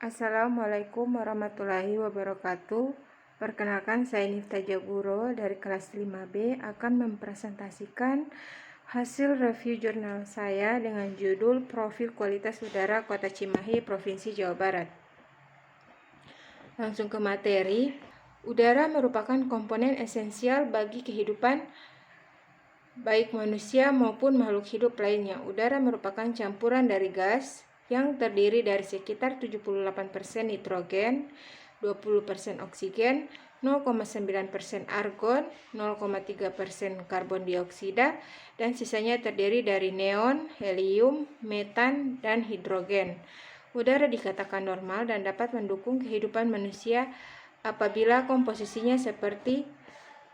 Assalamualaikum warahmatullahi wabarakatuh. Perkenalkan, saya Nifta Jaguro dari kelas 5B akan mempresentasikan hasil review jurnal saya dengan judul Profil Kualitas Udara Kota Cimahi, Provinsi Jawa Barat. Langsung ke materi. Udara merupakan komponen esensial bagi kehidupan baik manusia maupun makhluk hidup lainnya. Udara merupakan campuran dari gas yang terdiri dari sekitar 78% nitrogen, 20% oksigen, 0,9% argon, 0,3% karbon dioksida, dan sisanya terdiri dari neon, helium, metan, dan hidrogen. Udara dikatakan normal dan dapat mendukung kehidupan manusia apabila komposisinya seperti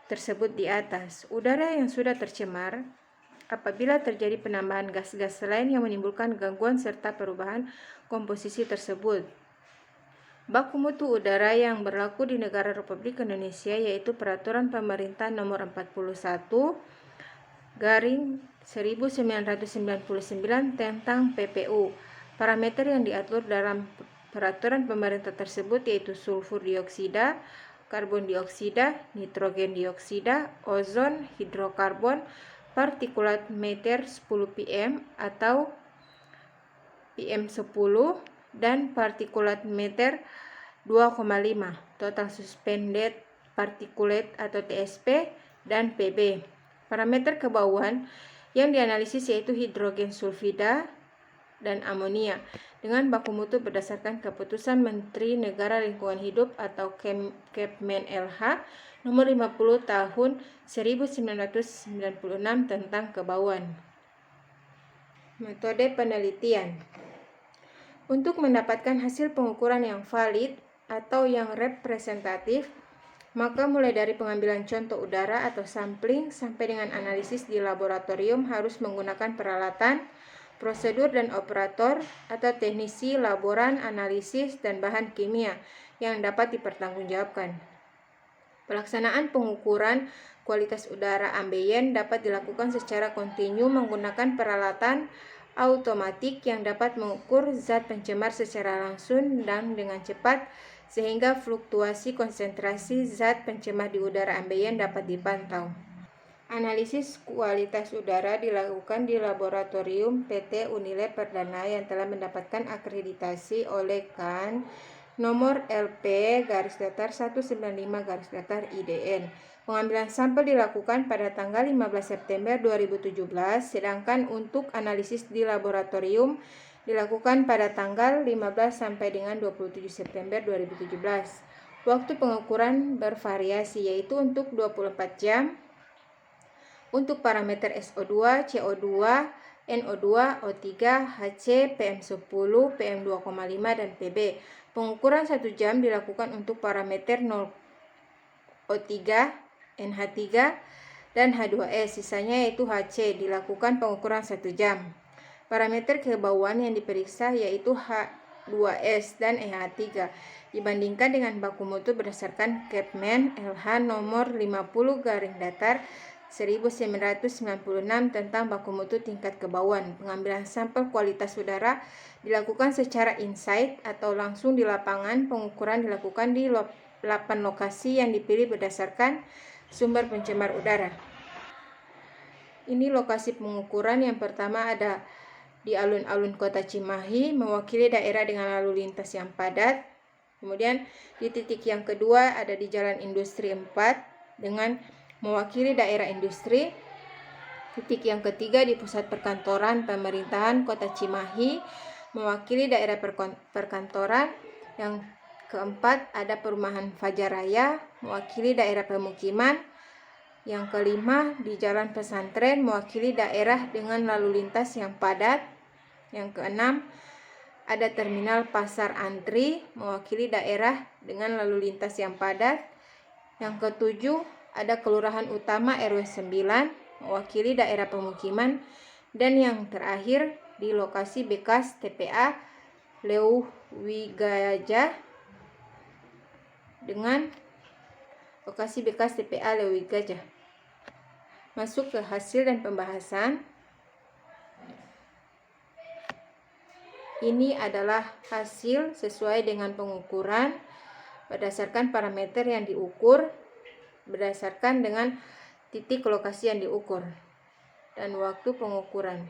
tersebut di atas. Udara yang sudah tercemar apabila terjadi penambahan gas-gas lain yang menimbulkan gangguan serta perubahan komposisi tersebut. Baku mutu udara yang berlaku di negara Republik Indonesia yaitu Peraturan Pemerintah Nomor 41/1999 tentang PPU. Parameter yang diatur dalam peraturan pemerintah tersebut yaitu sulfur dioksida, karbon dioksida, nitrogen dioksida, ozon, hidrokarbon, partikulat matter 10 PM atau PM10, dan partikulat matter 2,5, total suspended particulate atau TSP, dan PB. Parameter kebauan yang dianalisis yaitu hidrogen sulfida dan amonia dengan baku mutu berdasarkan keputusan Menteri Negara Lingkungan Hidup atau Kepmen LH nomor 50 tahun 1996 tentang kebauan. Metode penelitian. Untuk mendapatkan hasil pengukuran yang valid atau yang representatif, maka mulai dari pengambilan contoh udara atau sampling sampai dengan analisis di laboratorium harus menggunakan peralatan, prosedur dan operator atau teknisi laboran, analisis, dan bahan kimia yang dapat dipertanggungjawabkan. Pelaksanaan pengukuran kualitas udara ambien dapat dilakukan secara kontinu menggunakan peralatan automatik yang dapat mengukur zat pencemar secara langsung dan dengan cepat sehingga fluktuasi konsentrasi zat pencemar di udara ambien dapat dipantau. Analisis kualitas udara dilakukan di laboratorium PT Unilab Perdana yang telah mendapatkan akreditasi oleh KAN nomor LP-195-IDN. Pengambilan sampel dilakukan pada tanggal 15 September 2017, sedangkan untuk analisis di laboratorium dilakukan pada tanggal 15 sampai dengan 27 September 2017. Waktu pengukuran bervariasi yaitu untuk 24 jam untuk parameter SO2, CO2, NO2, O3, HC, PM10, PM2,5, dan PB. Pengukuran 1 jam dilakukan untuk parameter O3, NH3, dan H2S. Sisanya yaitu HC dilakukan pengukuran 1 jam. Parameter kebauan yang diperiksa yaitu H2S dan EH3 dibandingkan dengan baku mutu berdasarkan Kepmen LH nomor 50/1996 tentang baku mutu tingkat kebauan. Pengambilan sampel kualitas udara dilakukan secara in-site atau langsung di lapangan. Pengukuran dilakukan di 8 lokasi yang dipilih berdasarkan sumber pencemar udara. Ini lokasi pengukuran. Yang pertama ada di alun-alun Kota Cimahi, mewakili daerah dengan lalu lintas yang padat. Kemudian di titik yang kedua ada di Jalan Industri 4 dengan mewakili daerah industri. Titik yang ketiga di pusat perkantoran pemerintahan Kota Cimahi, mewakili daerah perkantoran. Yang keempat ada perumahan Fajar Raya, mewakili daerah pemukiman. Yang kelima di Jalan Pesantren, mewakili daerah dengan lalu lintas yang padat. Yang keenam ada Terminal Pasar Antri, mewakili daerah dengan lalu lintas yang padat. Yang ketujuh ada Kelurahan Utama RW 9, mewakili daerah pemukiman. Dan yang terakhir di lokasi bekas TPA Leuwigajah dengan lokasi bekas TPA Leuwigajah. Masuk ke hasil dan pembahasan. ini adalah hasil sesuai dengan pengukuran berdasarkan parameter yang diukur, berdasarkan dengan titik lokasi yang diukur, dan waktu pengukuran.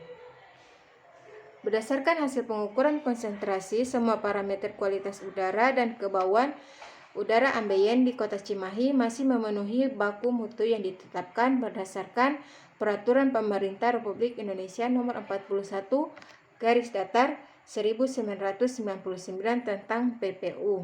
Berdasarkan hasil pengukuran konsentrasi, semua parameter kualitas udara dan kebauan udara ambeien di Kota Cimahi masih memenuhi baku mutu yang ditetapkan berdasarkan Peraturan Pemerintah Republik Indonesia Nomor 41 Garis Datar 1999 tentang PPU.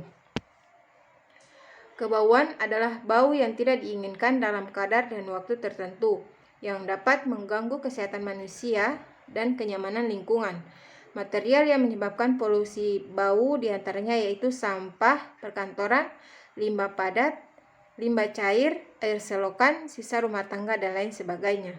Kebauan adalah bau yang tidak diinginkan dalam kadar dan waktu tertentu, yang dapat mengganggu kesehatan manusia dan kenyamanan lingkungan. Material yang menyebabkan polusi bau diantaranya yaitu sampah perkantoran, limbah padat, limbah cair, air selokan, sisa rumah tangga, dan lain sebagainya.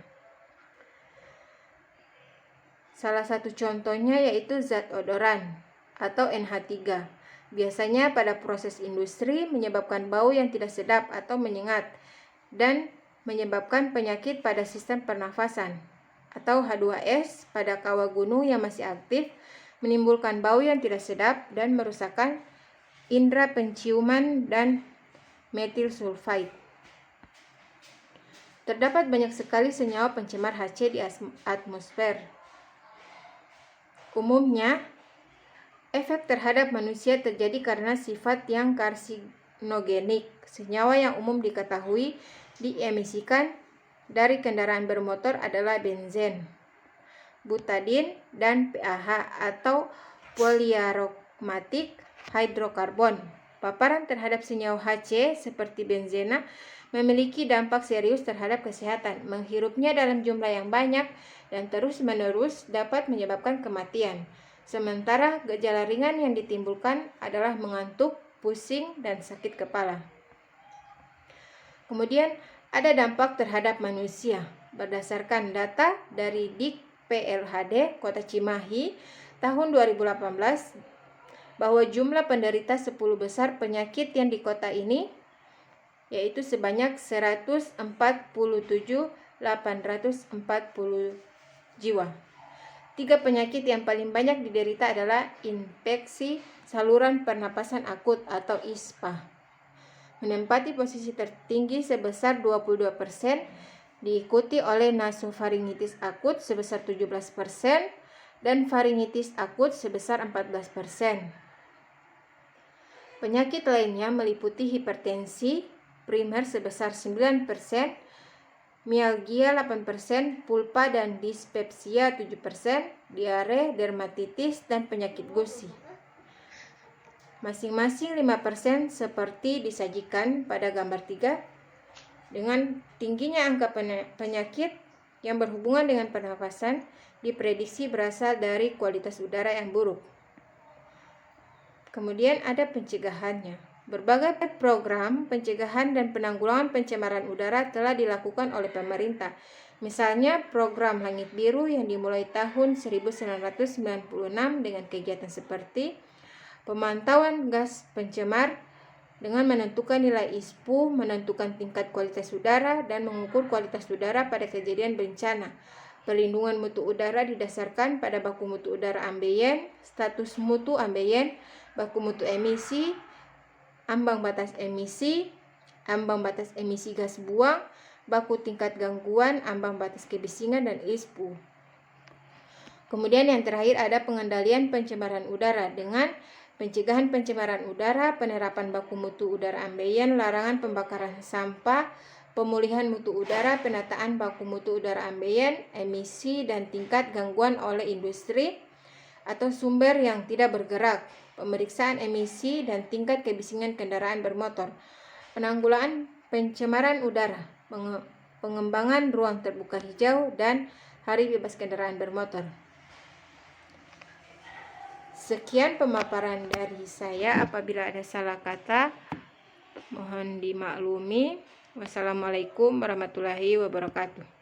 Salah satu contohnya yaitu zat odoran atau NH3. Biasanya pada proses industri menyebabkan bau yang tidak sedap atau menyengat dan menyebabkan penyakit pada sistem pernafasan. Atau H2S pada kawah gunung yang masih aktif menimbulkan bau yang tidak sedap dan merusakkan indera penciuman dan metil sulfide. Terdapat banyak sekali senyawa pencemar HC di atmosfer. Umumnya, efek terhadap manusia terjadi karena sifat yang karsinogenik. Senyawa yang umum diketahui diemisikan dari kendaraan bermotor adalah benzen, butadin, dan PAH atau poliaromatik hidrokarbon. Paparan terhadap senyawa HC seperti benzena memiliki dampak serius terhadap kesehatan. Menghirupnya dalam jumlah yang banyak dan terus-menerus dapat menyebabkan kematian. Sementara gejala ringan yang ditimbulkan adalah mengantuk, pusing, dan sakit kepala. Kemudian ada dampak terhadap manusia. Berdasarkan data dari DIK-PLHD Kota Cimahi tahun 2018, bahwa jumlah penderita 10 besar penyakit yang di kota ini yaitu sebanyak 147.840 jiwa. 3 penyakit yang paling banyak diderita adalah infeksi saluran pernapasan akut atau ISPA. Menempati posisi tertinggi sebesar 22%, diikuti oleh nasofaringitis akut sebesar 17% dan faringitis akut sebesar 14%. Penyakit lainnya meliputi hipertensi primer sebesar 9%, mialgia 8%, pulpa dan dispepsia 7%, diare, dermatitis, dan penyakit gusi. Masing-masing 5% seperti disajikan pada gambar 3. Dengan tingginya angka penyakit yang berhubungan dengan pernafasan diprediksi berasal dari kualitas udara yang buruk. Kemudian ada pencegahannya. Berbagai program pencegahan dan penanggulangan pencemaran udara telah dilakukan oleh pemerintah. Misalnya program Langit Biru yang dimulai tahun 1996 dengan kegiatan seperti pemantauan gas pencemar dengan menentukan nilai ISPU, menentukan tingkat kualitas udara, dan mengukur kualitas udara pada kejadian bencana. Perlindungan mutu udara didasarkan pada baku mutu udara ambeien, status mutu ambeien, baku mutu emisi, ambang batas emisi gas buang, baku tingkat gangguan, ambang batas kebisingan, dan ISPU. Kemudian yang terakhir ada pengendalian pencemaran udara dengan pencegahan pencemaran udara, penerapan baku mutu udara ambeien, larangan pembakaran sampah, pemulihan mutu udara, penataan baku mutu udara ambeien, emisi dan tingkat gangguan oleh industri atau sumber yang tidak bergerak, pemeriksaan emisi dan tingkat kebisingan kendaraan bermotor, penanggulangan pencemaran udara, pengembangan ruang terbuka hijau, dan hari bebas kendaraan bermotor. Sekian pemaparan dari saya. Apabila ada salah kata, mohon dimaklumi. Wassalamualaikum warahmatullahi wabarakatuh.